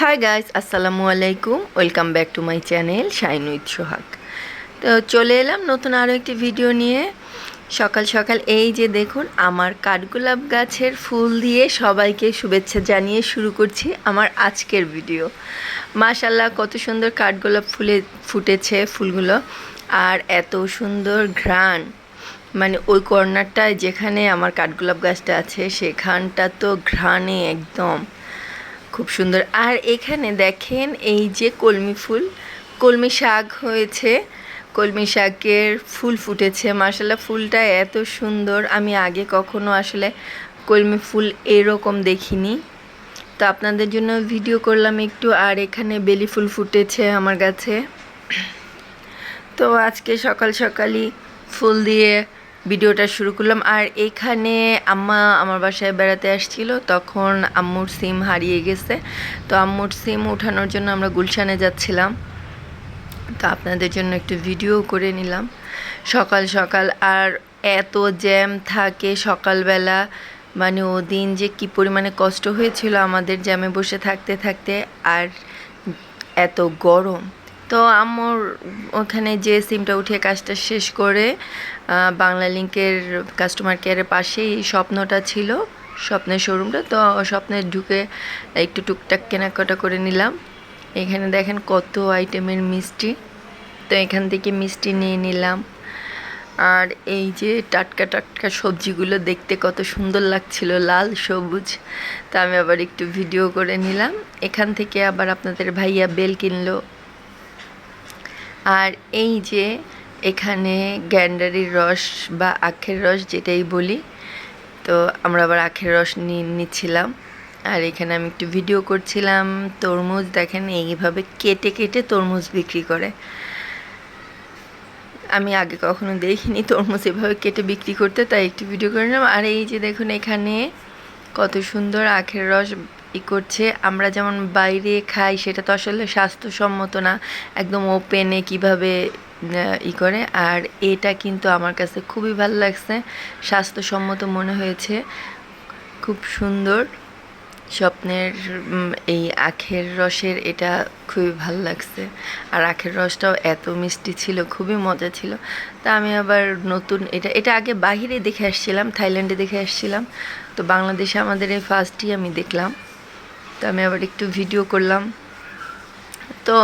High guys, আসসালামু আলাইকুম। Welcome back to my channel shine with Sohag. তো চলে এলাম নতুন আরও একটি ভিডিও নিয়ে। সকাল সকাল এই যে দেখুন, আমার কাঠগোলাপ গাছের ফুল দিয়ে সবাইকে শুভেচ্ছা জানিয়ে শুরু করছি আমার আজকের ভিডিও। মাশাল্লাহ, কত সুন্দর কাঠগোলাপ ফুটেছে ফুলগুলো, আর এত সুন্দর ঘ্রাণ। মানে ওই কর্নারটায় যেখানে আমার কাঠগোলাপ গাছটা আছে সেখানটা তো ঘ্রাণে একদম খুব সুন্দর। আর এখানে দেখেন এই যে কলমি শাক হয়েছে, কলমি শাকের ফুল ফুটেছে। মাশাআল্লাহ, ফুলটা এত সুন্দর, আমি আগে কখনো আসলে কলমি ফুল এরকম দেখিনি। তো আপনাদের জন্য ভিডিও করলাম একটু। আর এখানে বেলি ফুল ফুটেছে আমার গাছে। তো আজকে সকাল সকালই ফুল দিয়ে ভিডিওটা শুরু করলাম। আর এখানে আম্মা আমার বাসায় বেড়াতে আসছিল, তখন আম্মুর সিম হারিয়ে গেছে। তো আম্মুর সিম ওঠানোর জন্য আমরা গুলশানে যাচ্ছিলাম। তো আপনাদের জন্য একটু ভিডিও করে নিলাম সকাল সকাল। আর এত জ্যাম থাকে সকালবেলা, মানে ওদিন যে কী পরিমাণে কষ্ট হয়েছিল আমাদের জ্যামে বসে থাকতে থাকতে, আর এত গরম। তো আম্মুর ওখানে যে সিমটা উঠিয়ে কাজটা শেষ করে বাংলা লিংকের কাস্টমার কেয়ারের পাশেই স্বপ্নটা ছিল, স্বপ্নের শোরুমটা। তো স্বপ্নে ঢুকে একটু টুকটাক কেনাকাটা করে নিলাম। এখানে দেখেন কত আইটেমের মিষ্টি, তো এখান থেকে মিষ্টি নিয়ে নিলাম। আর এই যে টাটকা টাটকা সবজিগুলো দেখতে কত সুন্দর লাগছিল, লাল সবুজ। তো আমি আবার একটু ভিডিও করে নিলাম। এখান থেকে আবার আপনাদের ভাইয়া বেল কিনলো। আর এই যে এখানে গ্যান্ডারির রস বা আখের রস যেটাই বলি, তো আমরা আবার আখের রস নিচ্ছিলাম। আর এখানে আমি একটু ভিডিও করছিলাম। তরমুজ দেখেন এইভাবে কেটে কেটে তরমুজ বিক্রি করে, আমি আগে কখনো দেখিনি তরমুজ এভাবে কেটে বিক্রি করতে, তাই একটু ভিডিও করে নিলাম। আর এই যে দেখুন এখানে কত সুন্দর আখের রস করছে। আমরা যেমন বাইরে খাই সেটা তো আসলে স্বাস্থ্যসম্মত না, একদম ওপেনে কিভাবে করে। আর এটা কিন্তু আমার কাছে খুবই ভালো লাগছে, স্বাস্থ্যসম্মত মনে হয়েছে, খুব সুন্দর। স্বপ্নের এই আখের রসের এটা খুবই ভালো লাগছে। আর আখের রসটাও এত মিষ্টি ছিল, খুবই মজা ছিল। তা আমি আবার নতুন এটা আগে বাহিরে দেখে আসছিলাম, থাইল্যান্ডে দেখে আসছিলাম। তো বাংলাদেশে আমাদের এই ফার্স্টই আমি দেখলাম। তো আমি আবার একটু ভিডিও করলাম। তো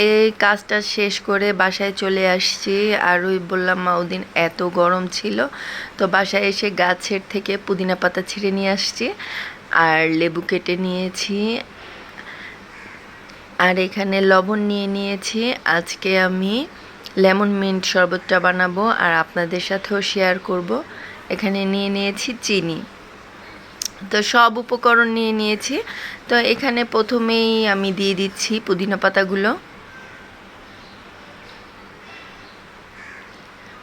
এই কাজটা শেষ করে বাসায় চলে আসছি। আর ওই বললাম মা ওদিন এত গরম ছিল, তো বাসায় এসে গাছের থেকে পুদিনা পাতা ছিঁড়ে নিয়ে আসছি, আর লেবু কেটে নিয়েছি, আর এখানে লবণ নিয়ে নিয়েছি। আজকে আমি লেমন মিন্ট শরবতটা বানাবো আর আপনাদের সাথেও শেয়ার করব। এখানে নিয়ে নিয়েছি চিনি, তো সব উপকরণ নিয়ে নিয়েছি। তো এখানে প্রথমেই আমি দিয়ে দিচ্ছি পুদিনা পাতাগুলো।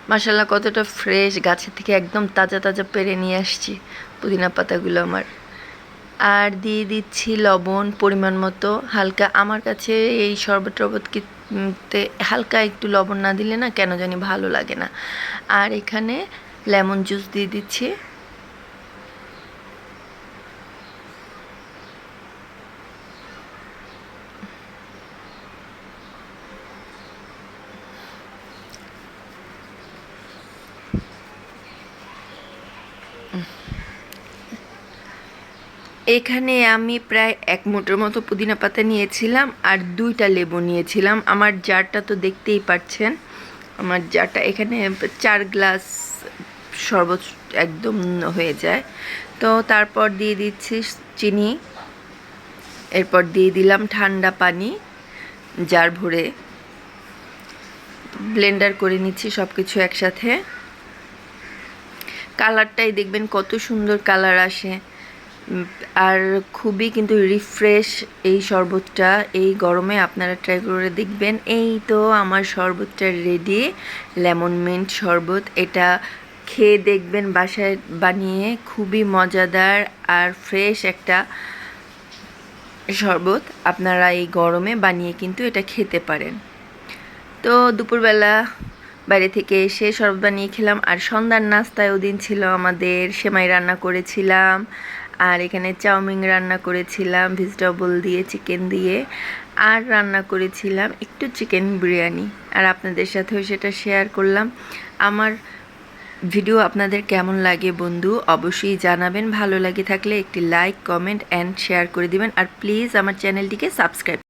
মাশাআল্লাহ, কতটা ফ্রেশ, গাছের থেকে একদম তাজা তাজা পেড়ে নিয়ে আসছি পুদিনা পাতাগুলো আমার। আর দিয়ে দিচ্ছি লবণ পরিমাণ মতো, হালকা। আমার কাছে এই শরবত টরবতকে হালকা একটু লবণ না দিলে না কেন জানি ভালো লাগে না। আর এখানে লেমন জুস দিয়ে দিচ্ছি। এখানে আমি প্রায় 1 মুঠোর মতো পুদিনা পাতা নিয়েছিলাম আর 2টা লেবু নিয়েছিলাম। আমার জারটা তো দেখতেই পাচ্ছেন, আমার জারটা এখানে 4 গ্লাস শরবত একদম হয়ে যায়। তো তারপর দিয়ে দিচ্ছি চিনি, এরপর দিয়ে দিলাম ঠান্ডা পানি, জার ভরে ব্লেন্ডার করে নিচ্ছি সব কিছু একসাথে। কালারটাই দেখবেন কত সুন্দর কালার আসে, আর খুবই কিন্তু রিফ্রেশ এই শরবতটা। এই গরমে আপনারা ট্রাই করে দেখবেন। এই তো আমার শরবতটা রেডি, লেমন মিন্ট শরবত। এটা খেয়ে দেখবেন বাসায় বানিয়ে, খুবই মজাদার আর ফ্রেশ একটা শরবত। আপনারা এই গরমে বানিয়ে কিন্তু এটা খেতে পারেন। তো দুপুরবেলা বাইরে থেকে এসে শরবত বানিয়ে খেলাম। আর সন্ধ্যার নাস্তায় ওদিন ছিল আমাদের সেমাই রান্না করেছিলাম, আর এখানে চাউমিন রান্না করেছিলাম ভেজিটেবল দিয়ে, চিকেন দিয়ে, আর রান্না করেছিলাম একটু চিকেন বিরিয়ানি, আর আপনাদের সাথেও সেটা শেয়ার করলাম। আমার ভিডিও আপনাদের কেমন লাগে বন্ধু অবশ্যই জানাবেন। ভালো লাগে থাকলে একটি লাইক, কমেন্ট অ্যান্ড শেয়ার করে দিবেন, আর প্লিজ আমার চ্যানেলটিকে সাবস্ক্রাইব